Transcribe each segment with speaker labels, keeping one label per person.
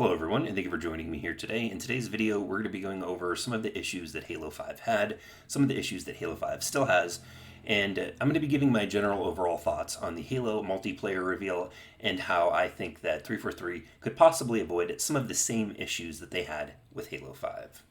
Speaker 1: Hello everyone, and thank you for joining me here today. In today's video, we're going to be going over some of the issues that Halo 5 had, some of the issues that Halo 5 still has, and I'm going to be giving my general overall thoughts on the Halo multiplayer reveal and how I think that 343 could possibly avoid some of the same issues that they had with Halo 5.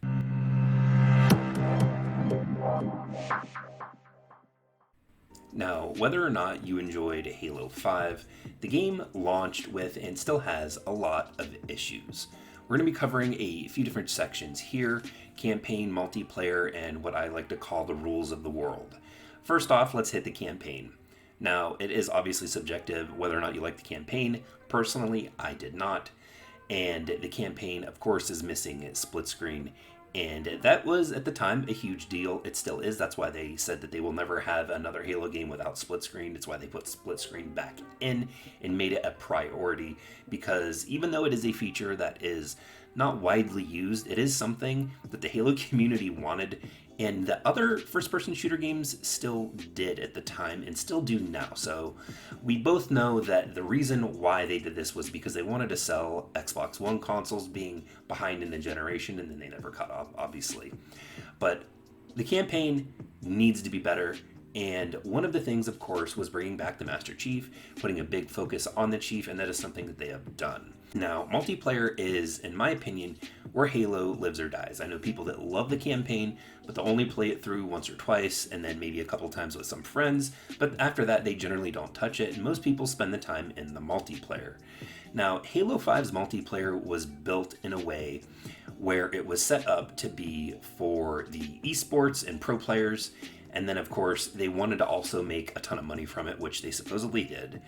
Speaker 1: Now, whether or not you enjoyed Halo 5, the game launched with and still has a lot of issues. We're going to be covering a few different sections here: campaign, multiplayer, and what I like to call the rules of the world. First off, let's hit the campaign. Now, it is obviously subjective whether or not you like the campaign. Personally, I did not. And the campaign, of course, is missing split screen. And that was, at the time, a huge deal. It still is. That's why they said that they will never have another Halo game without split screen. It's why they put split screen back in and made it a priority. Because even though it is a feature that is not widely used, it is something that the Halo community wanted, and the other first-person shooter games still did at the time and still do now. So we both know that the reason why they did this was because they wanted to sell Xbox One consoles, being behind in the generation, and then they never caught up, obviously. But the campaign needs to be better. And one of the things, of course, was bringing back the Master Chief, putting a big focus on the Chief, and that is something that they have done. Now, multiplayer is, in my opinion, where Halo lives or dies. I know people that love the campaign, but they'll only play it through once or twice, and then maybe a couple times with some friends, but after that, they generally don't touch it, and most people spend the time in the multiplayer. Now, Halo 5's multiplayer was built in a way where it was set up to be for the esports and pro players. And then, of course, they wanted to also make a ton of money from it, which they supposedly did.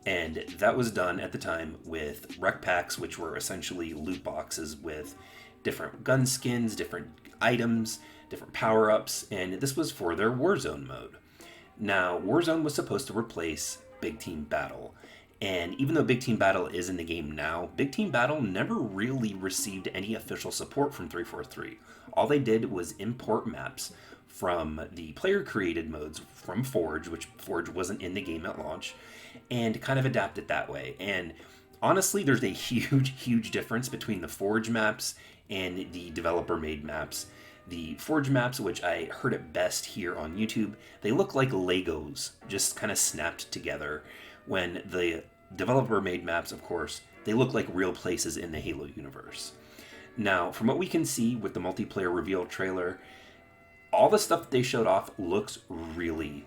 Speaker 1: And that was done at the time with rec packs, which were essentially loot boxes with different gun skins, different items, different power-ups, and this was for their Warzone mode. Now, Warzone was supposed to replace Big Team Battle. And even though Big Team Battle is in the game now, Big Team Battle never really received any official support from 343. All they did was import maps from the player-created modes from Forge, which Forge wasn't in the game at launch, and kind of adapt it that way. And honestly, there's a huge difference between the Forge maps and the developer-made maps. The Forge maps, which I heard it best here on YouTube, they look like Legos, just kind of snapped together, when the developer-made maps, of course, they look like real places in the Halo universe. Now, from what we can see with the multiplayer reveal trailer, all the stuff that they showed off looks really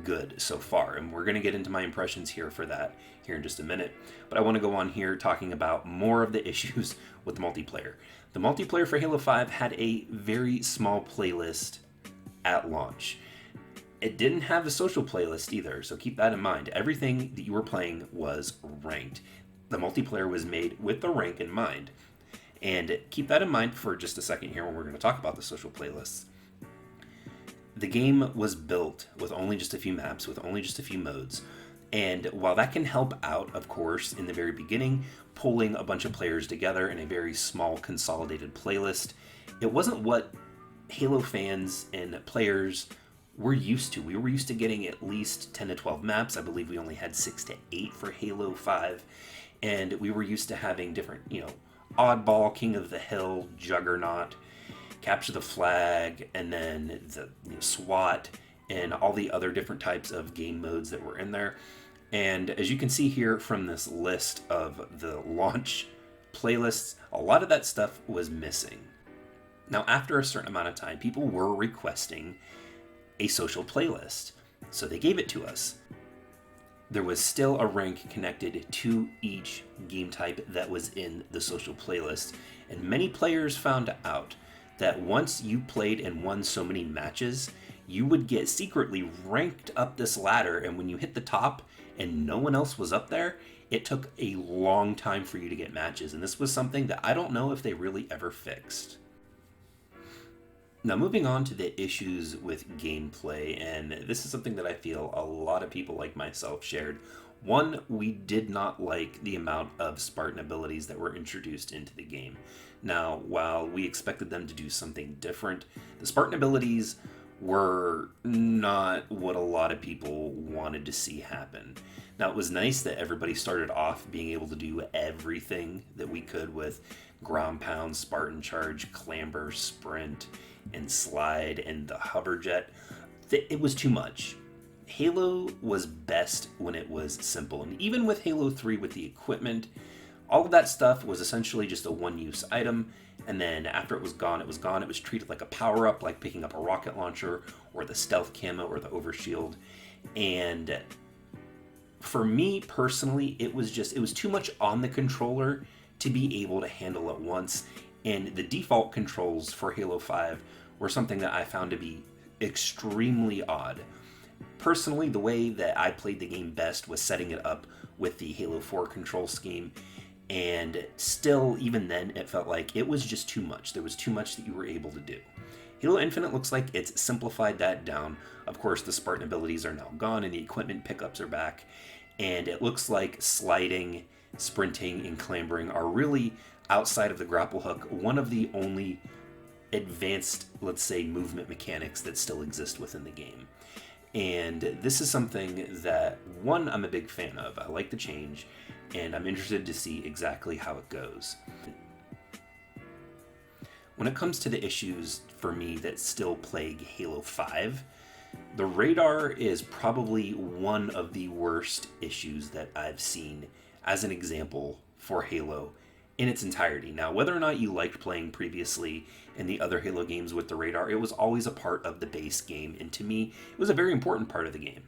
Speaker 1: good so far, and we're going to get into my impressions here for that here in just a minute. But I want to go on here talking about more of the issues with the multiplayer. The multiplayer for Halo 5 had a very small playlist at launch. It didn't have a social playlist either, so keep that in mind. Everything that you were playing was ranked. The multiplayer was made with the rank in mind. And keep that in mind for just a second here when we're going to talk about the social playlists. The game was built with only just a few maps, with only just a few modes. And while that can help out, of course, in the very beginning, pulling a bunch of players together in a very small consolidated playlist, it wasn't what Halo fans and players were used to. We were used to getting at least 10 to 12 maps. I believe we only had 6 to 8 for Halo 5. And we were used to having different, Oddball, King of the Hill, Juggernaut, Capture the Flag, and then the SWAT, and all the other different types of game modes that were in there. And as you can see here from this list of the launch playlists, a lot of that stuff was missing. Now, after a certain amount of time, people were requesting a social playlist, so they gave it to us. There was still a rank connected to each game type that was in the social playlist, and many players found out that once you played and won so many matches, you would get secretly ranked up this ladder, and when you hit the top and no one else was up there, it took a long time for you to get matches, and this was something that I don't know if they really ever fixed. Now, moving on to the issues with gameplay, and this is something that I feel a lot of people like myself shared. One, we did not like the amount of Spartan abilities that were introduced into the game. Now, while we expected them to do something different, the Spartan abilities were not what a lot of people wanted to see happen. Now, it was nice that everybody started off being able to do everything that we could with ground pound, Spartan charge, clamber, sprint, and slide, and the hover jet. It was too much. Halo was best when it was simple, and even with Halo 3 with the equipment, all of that stuff was essentially just a one-use item, and then after it was gone, it was gone. It was treated like a power-up, like picking up a rocket launcher, or the stealth camo, or the overshield. And for me personally, it was too much on the controller to be able to handle at once, and the default controls for Halo 5 were something that I found to be extremely odd. Personally, the way that I played the game best was setting it up with the Halo 4 control scheme, and still, even then, it felt like it was just too much. There was too much that you were able to do. Halo Infinite looks like it's simplified that down. Of course, the Spartan abilities are now gone and the equipment pickups are back, and it looks like sliding, sprinting, and clambering are really, outside of the grapple hook, one of the only advanced, let's say, movement mechanics that still exist within the game. And this is something that, one, I'm a big fan of. I like the change, and I'm interested to see exactly how it goes. When it comes to the issues for me that still plague Halo 5, the radar is probably one of the worst issues that I've seen as an example for Halo in its entirety. Now, whether or not you liked playing previously in the other Halo games with the radar, it was always a part of the base game, and to me, it was a very important part of the game.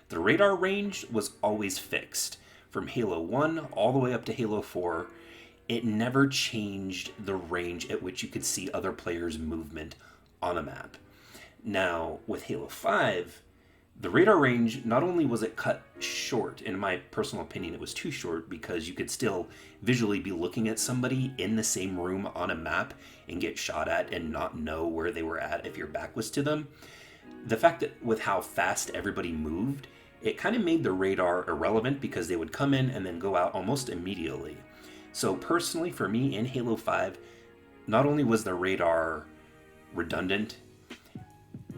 Speaker 1: The radar range was always fixed. From Halo 1 all the way up to Halo 4, it never changed the range at which you could see other players' movement on a map. Now, with Halo 5, the radar range, not only was it cut short, in my personal opinion, it was too short because you could still visually be looking at somebody in the same room on a map and get shot at and not know where they were at if your back was to them. The fact that with how fast everybody moved, it kind of made the radar irrelevant because they would come in and then go out almost immediately. So personally, for me in Halo 5, not only was the radar redundant,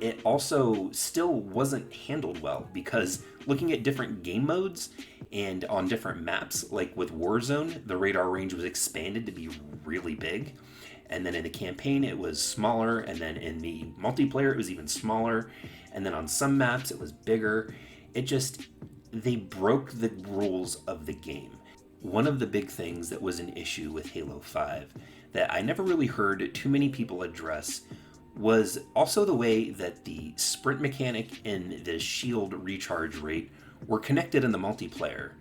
Speaker 1: it also still wasn't handled well, because looking at different game modes and on different maps, like with Warzone, the radar range was expanded to be really big. And then in the campaign, it was smaller. And then in the multiplayer, it was even smaller. And then on some maps, it was bigger. They broke the rules of the game. One of the big things that was an issue with Halo 5 that I never really heard too many people address was also the way that the sprint mechanic and the shield recharge rate were connected in the multiplayer.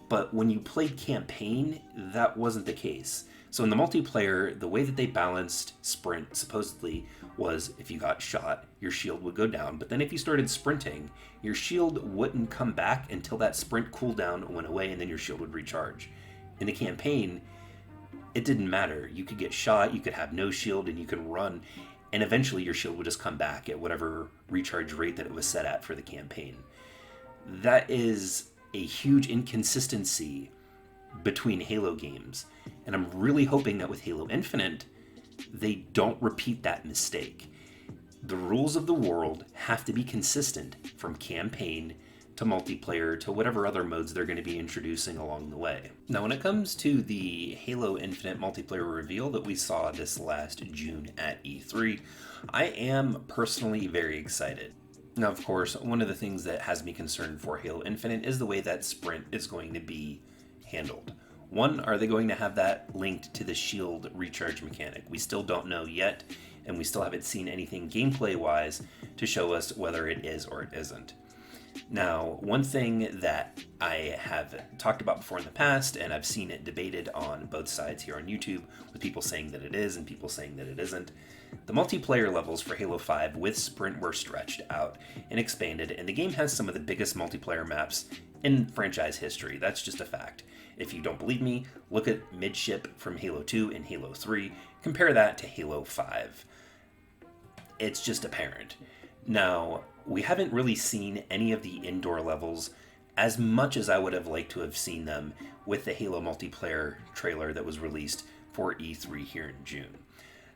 Speaker 1: But when you played campaign, that wasn't the case. So in the multiplayer, the way that they balanced sprint supposedly was if you got shot, your shield would go down. But then if you started sprinting, your shield wouldn't come back until that sprint cooldown went away, and then your shield would recharge. In the campaign, it didn't matter. You could get shot, you could have no shield, and you could run, and eventually your shield would just come back at whatever recharge rate that it was set at for the campaign. That is a huge inconsistency between Halo games, and I'm really hoping that with Halo Infinite, they don't repeat that mistake. The rules of the world have to be consistent from campaign to multiplayer to whatever other modes they're going to be introducing along the way. Now, when it comes to the Halo Infinite multiplayer reveal that we saw this last June at E3, I am personally very excited. Now, of course, one of the things that has me concerned for Halo Infinite is the way that sprint is going to be handled. One, are they going to have that linked to the shield recharge mechanic? We still don't know yet, and we still haven't seen anything gameplay-wise to show us whether it is or it isn't. Now, one thing that I have talked about before in the past, and I've seen it debated on both sides here on YouTube, with people saying that it is and people saying that it isn't, the multiplayer levels for Halo 5 with Sprint were stretched out and expanded, and the game has some of the biggest multiplayer maps in franchise history. That's just a fact. If you don't believe me, look at Midship from Halo 2 and Halo 3, compare that to Halo 5. It's just apparent. Now, we haven't really seen any of the indoor levels as much as I would have liked to have seen them with the Halo multiplayer trailer that was released for E3 here in June.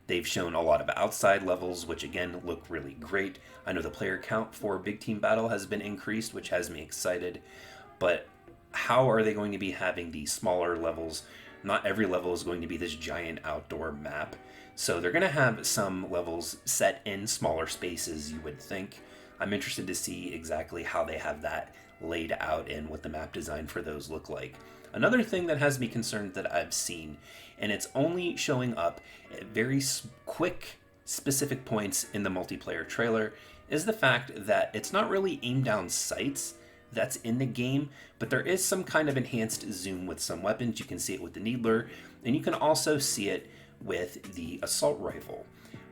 Speaker 1: They've shown a lot of outside levels, which again look really great. I know the player count for Big Team Battle has been increased, which has me excited. But how are they going to be having these smaller levels? Not every level is going to be this giant outdoor map. So they're going to have some levels set in smaller spaces, you would think. I'm interested to see exactly how they have that laid out and what the map design for those look like. Another thing that has me concerned that I've seen, and it's only showing up at very quick, specific points in the multiplayer trailer, is the fact that it's not really aim down sights that's in the game, but there is some kind of enhanced zoom with some weapons. You can see it with the Needler, and you can also see it with the assault rifle.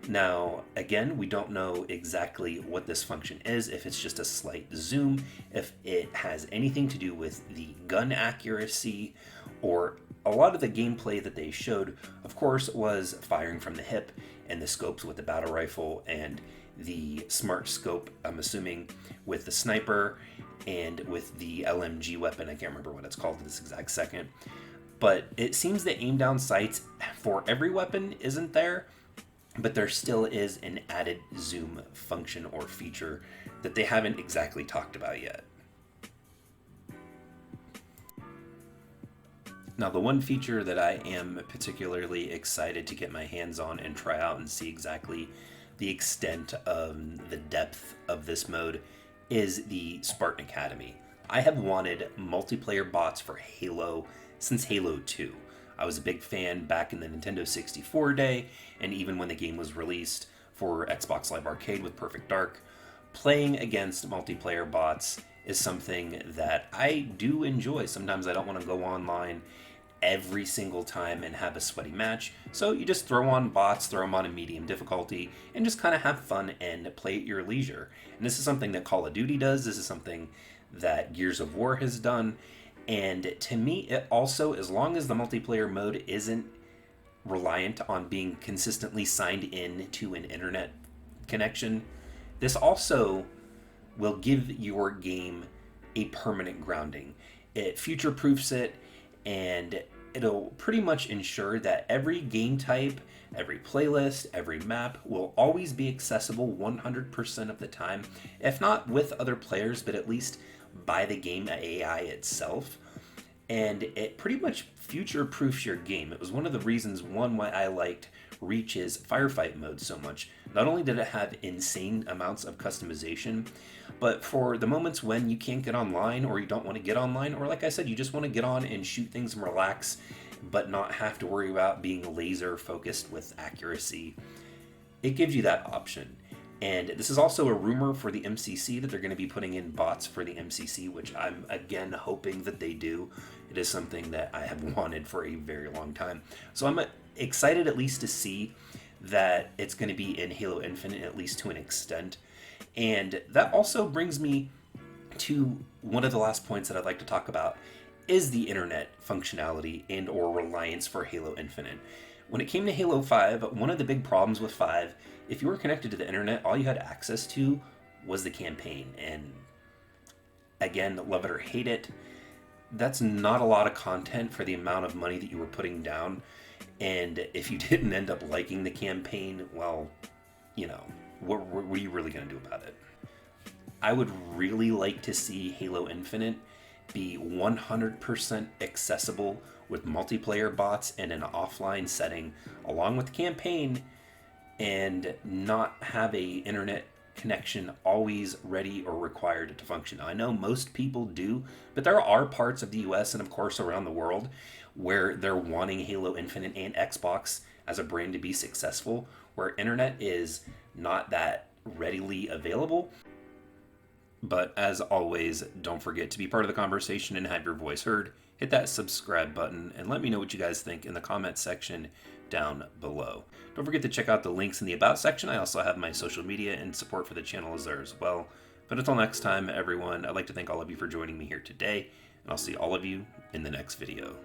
Speaker 1: Now, again, we don't know exactly what this function is, if it's just a slight zoom, if it has anything to do with the gun accuracy, or a lot of the gameplay that they showed, of course, was firing from the hip and the scopes with the battle rifle and the smart scope, I'm assuming, with the sniper and with the LMG weapon. I can't remember what it's called at this exact second. But it seems that aim down sights for every weapon isn't there, but there still is an added zoom function or feature that they haven't exactly talked about yet. Now, the one feature that I am particularly excited to get my hands on and try out and see exactly the extent of the depth of this mode is the Spartan Academy. I have wanted multiplayer bots for Halo since Halo 2. I was a big fan back in the Nintendo 64 day, and even when the game was released for Xbox Live Arcade with Perfect Dark. Playing against multiplayer bots is something that I do enjoy. Sometimes I don't want to go online every single time and have a sweaty match, so you just throw on bots, throw them on a medium difficulty, and just kind of have fun and play at your leisure. And this is something that Call of Duty does, this is something that Gears of War has done, and to me, it also, as long as the multiplayer mode isn't reliant on being consistently signed in to an internet connection, this also will give your game a permanent grounding. It future-proofs it, and it'll pretty much ensure that every game type, every playlist, every map will always be accessible 100% of the time, if not with other players, but at least by the game AI itself. And it pretty much future-proofs your game. It was one of the reasons, why I liked Reach's firefight mode so much. Not only did it have insane amounts of customization, but for the moments when you can't get online, or you don't want to get online, or like I said, you just want to get on and shoot things and relax, but not have to worry about being laser focused with accuracy, it gives you that option. And this is also a rumor for the MCC that they're going to be putting in bots for the MCC, which I'm again hoping that they do. It is something that I have wanted for a very long time. So I'm excited at least to see that it's going to be in Halo Infinite, at least to an extent. And that also brings me to one of the last points that I'd like to talk about, is the internet functionality and or reliance for Halo Infinite. When it came to Halo 5, one of the big problems with 5, if you were connected to the internet, all you had access to was the campaign. And again, love it or hate it, that's not a lot of content for the amount of money that you were putting down. And if you didn't end up liking the campaign, well, you know, what are you really going to do about it? I would really like to see Halo Infinite be 100% accessible with multiplayer bots in an offline setting, along with the campaign, and not have a internet connection always ready or required to function. I know most people do, but there are parts of the US and of course around the world where they're wanting Halo Infinite and Xbox as a brand to be successful, where internet is not that readily available. But as always, don't forget to be part of the conversation and have your voice heard. Hit that subscribe button and let me know what you guys think in the comments section down below. Don't forget to check out the links in the About section. I also have my social media and support for the channel is there as well. But until next time, everyone, I'd like to thank all of you for joining me here today, and I'll see all of you in the next video.